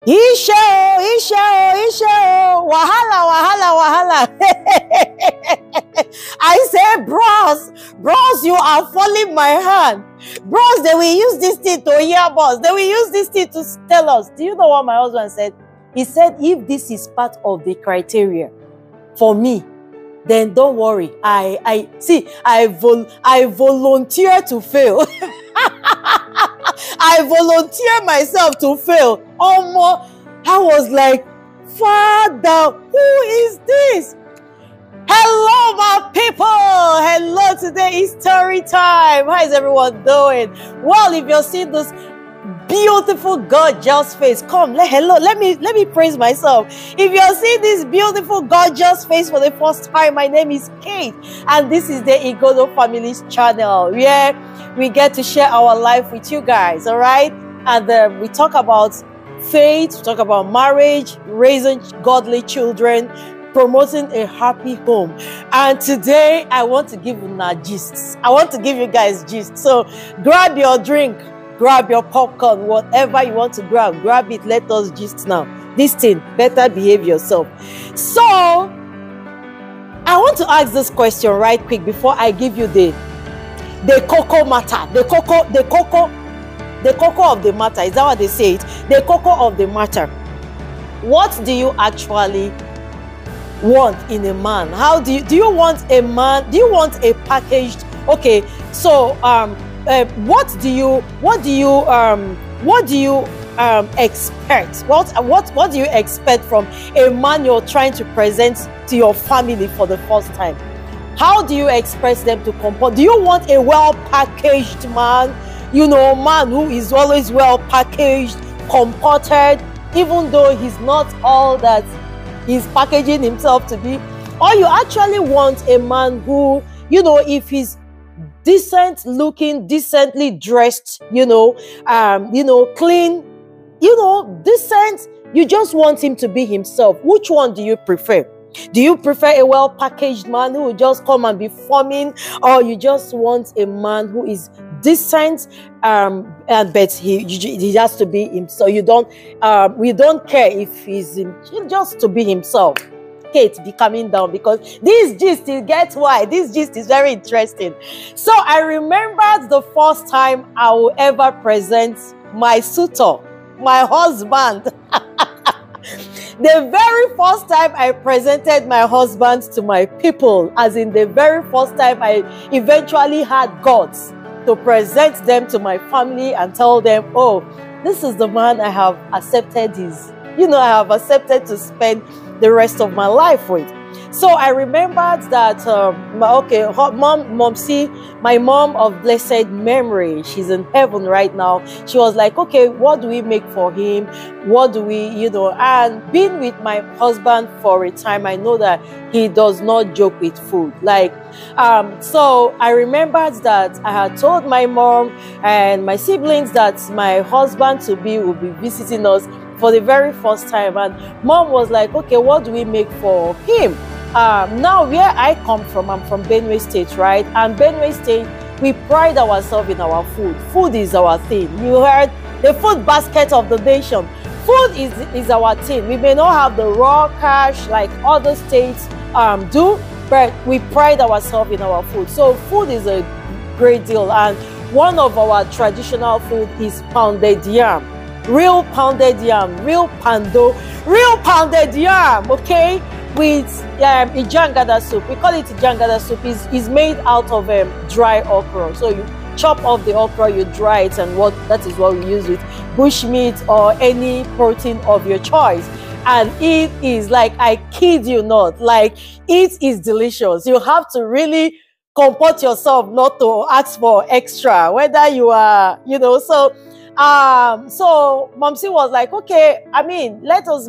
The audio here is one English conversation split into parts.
Isho, wahala. I say, bros, you are falling my hand. Bros, they will use this thing to hear us. They will use this thing to tell us. Do you know what my husband said? He said, if this is part of the criteria for me, then don't worry. I volunteer to fail. I volunteer myself to fail. Almost, I was like, Father, who is this? Hello, my people. Hello, today is story time. How is everyone doing? Well, if you're seeing this beautiful, gorgeous face, come, let me praise myself. If you're seeing this beautiful, gorgeous face for the first time, my name is Kate, and this is the Igodo Family's channel, where we get to share our life with you guys, all right? And we talk about faith, we talk about marriage, raising godly children, promoting a happy home. And today I want to give you gists. I want to give you guys gist. So grab your drink, grab your popcorn, whatever you want to grab it. Let us gist now. This thing, better behave yourself. So I want to ask this question right quick before I give you the cocoa matter. The cocoa of the matter. Is that what they say it? The cocoa of the matter. What do you actually want in a man? How do you want a man? Do you want a packaged? Okay, so what do you expect? What do you expect from a man you're trying to present to your family for the first time? How do you expect them to comport? Do you want a well-packaged man? You know, man who is always well-packaged, comported, even though he's not all that he's packaging himself to be? Or you actually want a man who, you know, if he's decent looking, decently dressed, clean, decent, you just want him to be himself. Which one do you prefer? Do you prefer a well-packaged man who will just come and be forming, or you just want a man who is decent, but he has to be himself? We don't care if he's just to be himself. Kate, be coming down, because this gist is, get why this gist is very interesting. So I remembered the first time I will ever present my suitor, my husband. The very first time I presented my husband to my people, as in the very first time I eventually had guts to present them to my family and tell them, oh, this is the man I have accepted I have accepted to spend the rest of my life with. So I remembered that, my mom of blessed memory, she's in heaven right now. She was like, okay, what do we make for him? What do we, and being with my husband for a time, I know that he does not joke with food. So I remembered that I had told my mom and my siblings that my husband-to-be will be visiting us for the very first time, and mom was like, okay, what do we make for him? Now, where I come from, I'm from Benue State, right? And Benue State, we pride ourselves in our food. Food is our thing. You heard the food basket of the nation. Food is our thing. We may not have the raw cash like other states do, but we pride ourselves in our food. So food is a great deal, and one of our traditional food is pounded yam. Real pounded yam, real pounded yam, okay? With ijangada soup. We call it ijangada soup. Is made out of dry okra. So you chop off the okra, you dry it, and that is what we use with bush meat or any protein of your choice. And it is, like, I kid you not, like, it is delicious. You have to really comport yourself not to ask for extra, whether you are, so Momsi was like, okay, let's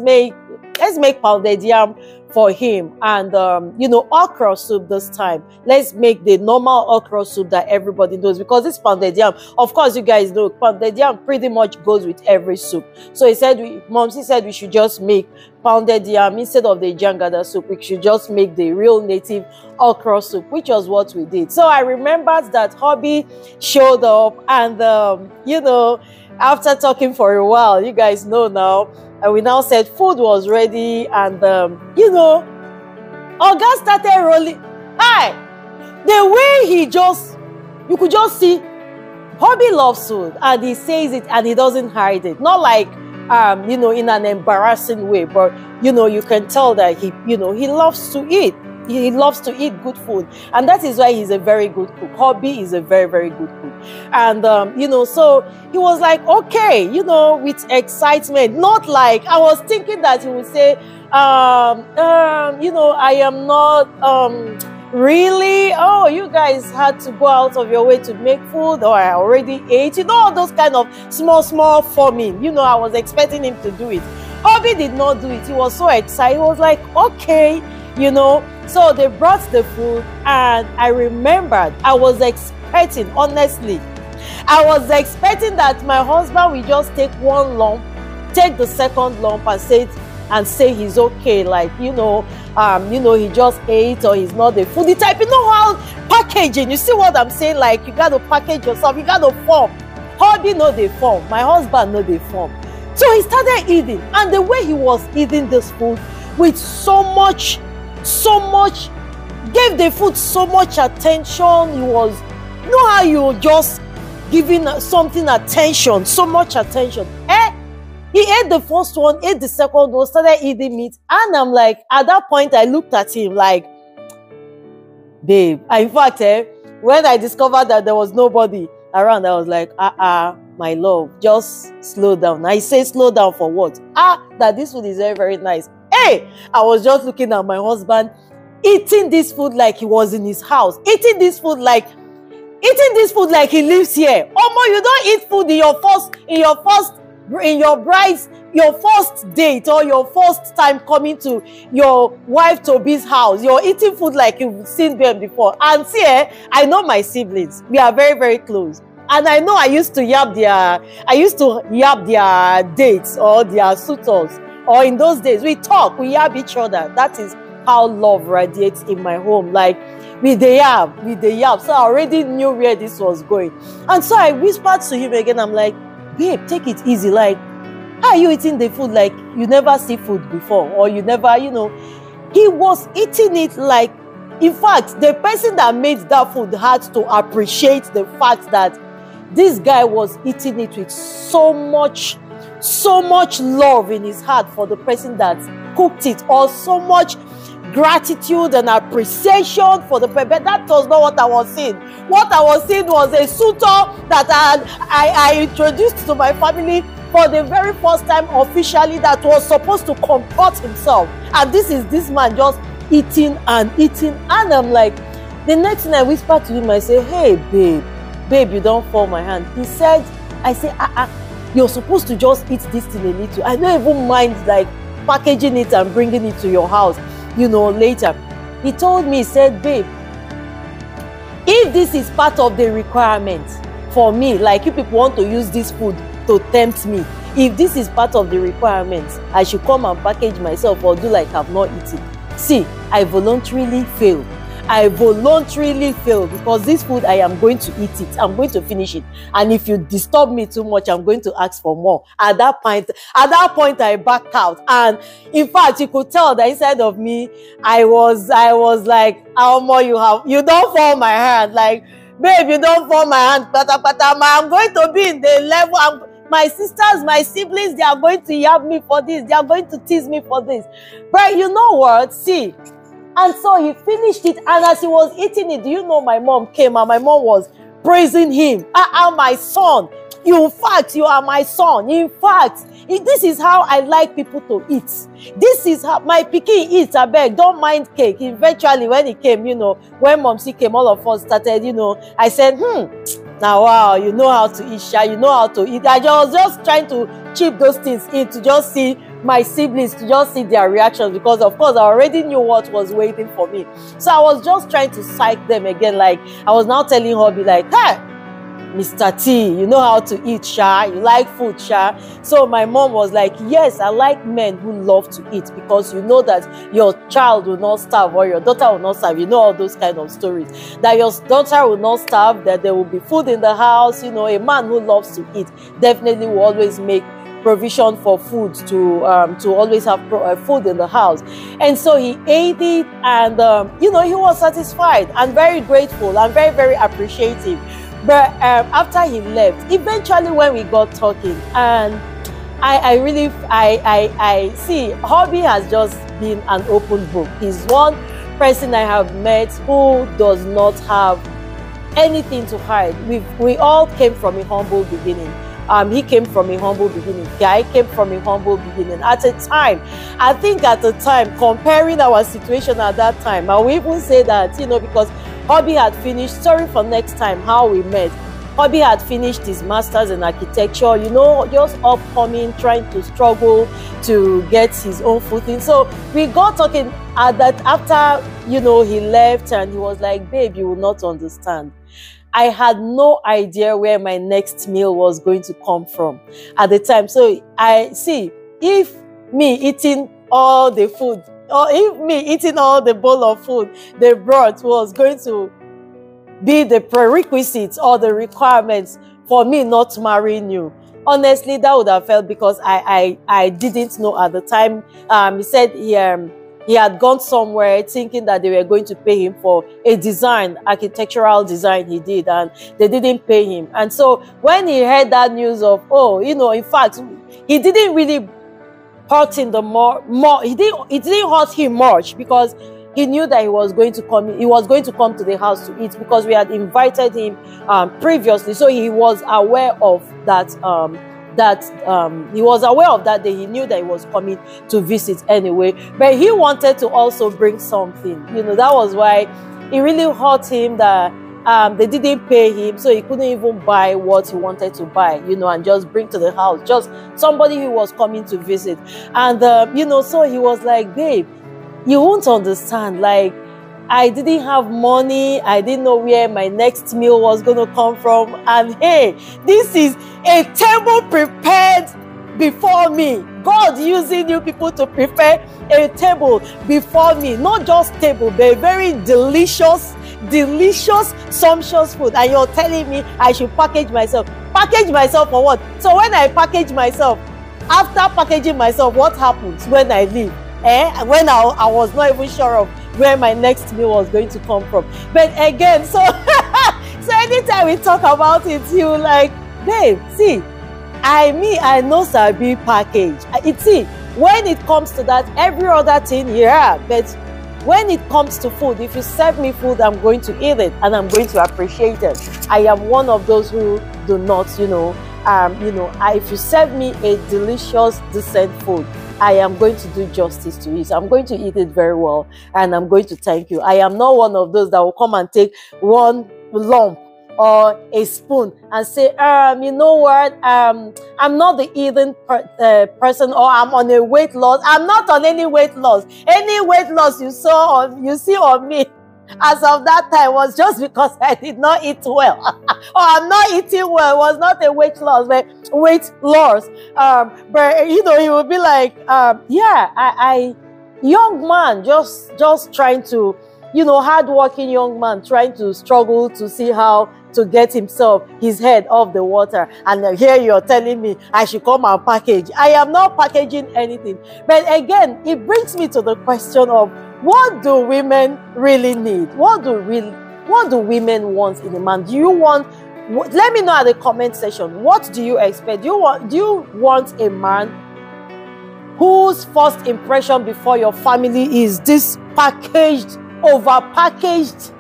make pounded yam for him, and okra soup this time. Let's make the normal okra soup that everybody knows, because this pounded yam, of course, you guys know pounded yam pretty much goes with every soup. So Momsi said we should just make pounded yam instead of the jangada soup. We should just make the real native okra soup, which was what we did. So I remembered that Hubby showed up, and after talking for a while, you guys know now, And we now said food was ready, and you know, Oga started rolling. Hi, the way he just, you could just see, Hubby loves food, and he says it, and he doesn't hide it. Not like, you know, in an embarrassing way, but you know, you can tell that he, you know, he loves to eat. He loves to eat good food, and that is why he's a very good cook. Hubby is a very, very good cook. And you know, so he was like, okay, you know, with excitement. Not like, I was thinking that he would say, you know, I am not really, oh, you guys had to go out of your way to make food, or I already ate, you know, all those kind of small forming. You know, I was expecting him to do it. Hubby did not do it. He was so excited. He was like, okay, you know. So they brought the food, and I remembered, I was expecting, honestly, I was expecting that my husband will just take one lump, take the second lump, and say he's okay, like, you know, he just ate, or he's not the foodie type. You know how packaging, you see what I'm saying? Like, you got to package yourself, you got to form. Hubby know they form, my husband know they form. So he started eating, and the way he was eating this food with so much, gave the food so much attention. He was, you know how you just giving something attention, so much attention. He ate the first one, ate the second one, started eating meat, and I'm like, at that point, I looked at him like, babe. In fact, when I discovered that there was nobody around, I was like, my love, just slow down. I say slow down for what? That this food is very, very nice. Hey, I was just looking at my husband eating this food like he was in his house, eating this food like he lives here. Omo, you don't eat food in your first date, or your first time coming to your wife Toby's house. You're eating food like you've seen them before. And see, I know my siblings. We are very, very close. And I know I used to yab their dates or their suitors. Or in those days, we talk, we yab each other. That is how love radiates in my home. Like, with the yab. So I already knew where this was going. And so I whispered to him again. I'm like, babe, take it easy. Like, how are you eating the food like you never see food before? Or you never, you know. He was eating it like, in fact, the person that made that food had to appreciate the fact that this guy was eating it with so much love in his heart for the person that cooked it, or so much gratitude and appreciation for the person. That was not what I was seeing. What I was seeing was a suitor that I introduced to my family for the very first time officially, that was supposed to comport himself. And this is this man just eating and eating. And I'm like, the next thing I whispered to him, I say, hey, babe, you don't fall my hand. He said, I say, you're supposed to just eat this thing a little. I don't even mind like packaging it and bringing it to your house, you know, later. He told me, he said, babe, if this is part of the requirement for me, like you people want to use this food to tempt me, if this is part of the requirements, I should come and package myself or do like I've not eaten. See, I voluntarily failed. Because this food, I am going to eat it. I'm going to finish it. And if you disturb me too much, I'm going to ask for more. At that point, I backed out. And in fact, you could tell that inside of me, I was like, how more you don't fall my hand. Like, babe, you don't fall my hand. I'm going to be in the level. My sisters, my siblings, they are going to yab me for this. They are going to tease me for this. But you know what? See. And so he finished it, and as he was eating it, do you know, my mom came and my mom was praising him. My son. In fact, you are my son. In fact, this is how I like people to eat. This is how my pikin eats. I beg, don't mind cake. Eventually, when he came, you know, when Momsi came, all of us started, you know, I said, now, wow, you know how to eat, Sha. You know how to eat. I was just trying to chip those things in to just see my siblings, to just see their reactions, because of course I already knew what was waiting for me. So I was just trying to psych them again. Like, I was now telling Hubby, like, hey, Mr. T, you know how to eat, Sha. You like food, Sha. So my mom was like, yes, I like men who love to eat, because you know that your child will not starve, or your daughter will not starve. You know all those kind of stories. That your daughter will not starve, that there will be food in the house. You know, a man who loves to eat definitely will always make provision for food to always have food in the house. And so he ate it, and you know, he was satisfied and very grateful and very, very appreciative. But after he left, eventually when we got talking, and I see Hubby has just been an open book. He's one person I have met who does not have anything to hide. We all came from a humble beginning. He came from a humble beginning. Guy came from a humble beginning. At a time, I think at the time, comparing our situation at that time, I will even say that, you know, because Hubby had finished, sorry for next time how we met, Hubby had finished his master's in architecture, you know, just upcoming, trying to struggle to get his own footing. So we got talking at that after, you know, he left, and he was like, babe, you will not understand. I had no idea where my next meal was going to come from at the time. So I see, if me eating all the food, or if me eating all the bowl of food they brought was going to be the prerequisites or the requirements for me not marrying you, honestly, that would have felt, because I didn't know at the time. He said he had gone somewhere thinking that they were going to pay him for a design, architectural design he did, and they didn't pay him. And so when he heard that news of, oh, you know, in fact, he didn't really hurt him it didn't hurt him much, because he knew that he was going to come to the house to eat, because we had invited him previously. So he was aware of that he was aware of that day. He knew that he was coming to visit anyway, but he wanted to also bring something. You know, that was why it really hurt him that they didn't pay him, so he couldn't even buy what he wanted to buy, you know, and just bring to the house, just somebody who was coming to visit. And you know, so he was like, babe, you won't understand, like, I didn't have money. I didn't know where my next meal was going to come from. And hey, this is a table prepared before me. God using you people to prepare a table before me. Not just table, but a very delicious, sumptuous food. And you're telling me I should package myself. Package myself for what? So when I package myself, after packaging myself, what happens when I leave? When I was not even sure of where my next meal was going to come from. But again, so so anytime we talk about it, you like, babe, see, I know Sabi package. See, when it comes to that, every other thing, yeah, but when it comes to food, if you serve me food, I'm going to eat it and I'm going to appreciate it. I am one of those who do not, if you serve me a delicious, decent food, I am going to do justice to it. I'm going to eat it very well, and I'm going to thank you. I am not one of those that will come and take one lump or a spoon and say, you know what, I'm not the eating person, or I'm on a weight loss. I'm not on any weight loss. Any weight loss you see on me as of that time was just because I did not eat well. Or I'm not eating well. It was not a weight loss, but weight loss. But you know, he would be like, yeah, young man, just trying to, you know, hardworking young man trying to struggle to see how to get his head off the water. And here you're telling me I should come and package. I am not packaging anything. But again, it brings me to the question of, what do women really need? What do women want in a man? Do you want, let me know at the comment section, what do you expect? Do you want a man whose first impression before your family is this packaged, overpackaged?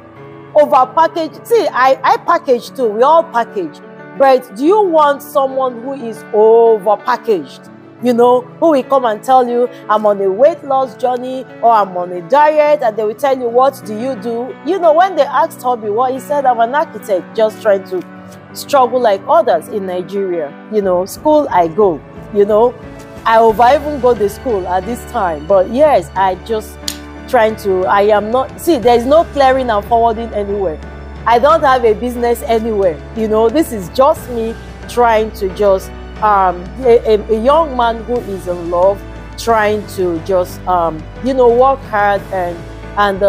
See, I package too. We all package. But do you want someone who is overpackaged? You know, who will come and tell you, I'm on a weight loss journey, or I'm on a diet, and they will tell you, what do you do? You know, when they asked Hubby what, he said, I'm an architect, just trying to struggle like others in Nigeria. You know, school I go, you know, I even go to school at this time. But yes, I just trying to, I am not, see, there's no clearing and forwarding anywhere. I don't have a business anywhere. You know, this is just me trying to just, a young man who is in love, trying to just, you know, work hard and and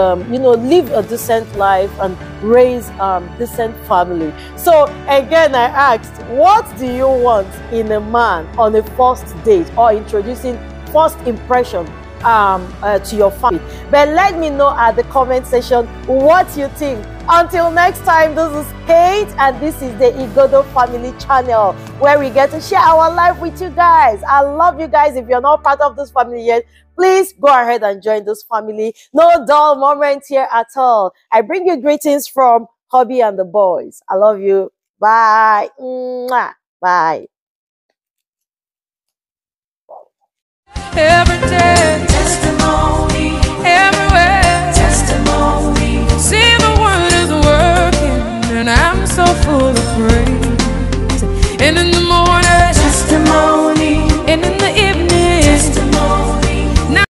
live a decent life and raise decent family. So again, I asked, what do you want in a man on a first date or introducing first impression to your family? But let me know at the comment section what you think. Until next time, this is Kate, and this is the Igodo Family Channel, where we get to share our life with you guys. I love you guys. If you're not part of this family yet, please go ahead and join this family. No dull moment here at all. I bring you greetings from Hubby and the boys. I love you. Bye. Mwah. Bye. Every day, testimony. Everywhere, testimony. See, the word is working, and I'm so full of praise. And in the morning, testimony. And in the evening,